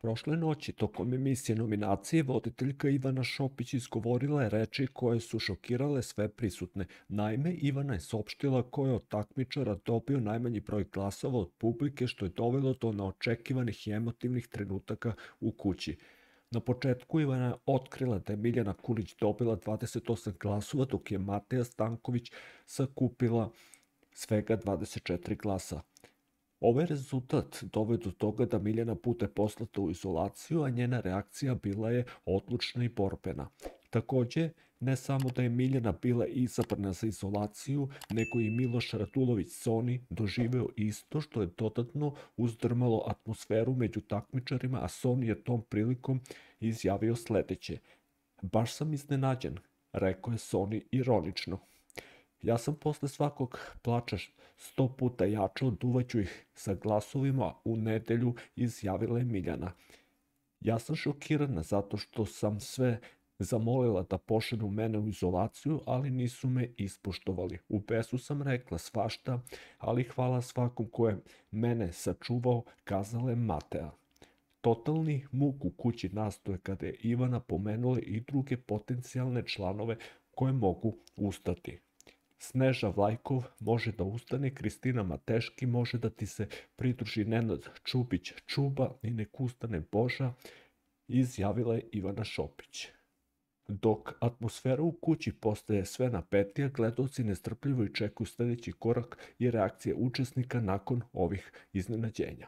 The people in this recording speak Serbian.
Prošle noći, tokom emisije nominacije, voditeljka Ivana Šopić izgovorila je reči koje su šokirale sve prisutne. Naime, Ivana je saopštila ko je od takmičara dobio najmanji broj glasova od publike, što je dovelo do neočekivanih i emotivnih trenutaka u kući. Na početku Ivana je otkrila da je Miljana Kulić dobila 28 glasova, dok je Mateja Stanković sakupila svega 24 glasa. Ovaj rezultat doveo do toga da Miljana bude poslata u izolaciju, a njena reakcija bila je odlučna i borbena. Takođe, ne samo da je Miljana bila izabrana za izolaciju, nego i Miloš Radulović Soni doživeo isto, što je dodatno uzdrmalo atmosferu među takmičarima, a Soni je tom prilikom izjavio sledeće: "Baš sam iznenađen", rekao je Soni ironično. "Ja sam posle svakog plača 100 puta jačao, duvaću ih sa glasovima u nedelju", izjavila je Miljana. "Ja sam šokirana zato što sam sve zamolila da pošalju mene u izolaciju, ali nisu me ispoštovali. U besu sam rekla svašta, ali hvala svakom ko je mene sačuvao", kazala je Matea. Totalni muk u kući nastoje kada je Ivana pomenula i druge potencijalne članove koje mogu ustati. Sneža Vlajkov može da ustane, Kristina Mateški može da ti se pridruži, Nenad Čubić Čuba i nek ustane Boža, izjavila je Ivana Šopić. Dok atmosfera u kući postaje sve napetija, gledaoci nestrpljivo i čekuju sledeći korak i reakcije učesnika nakon ovih iznenađenja.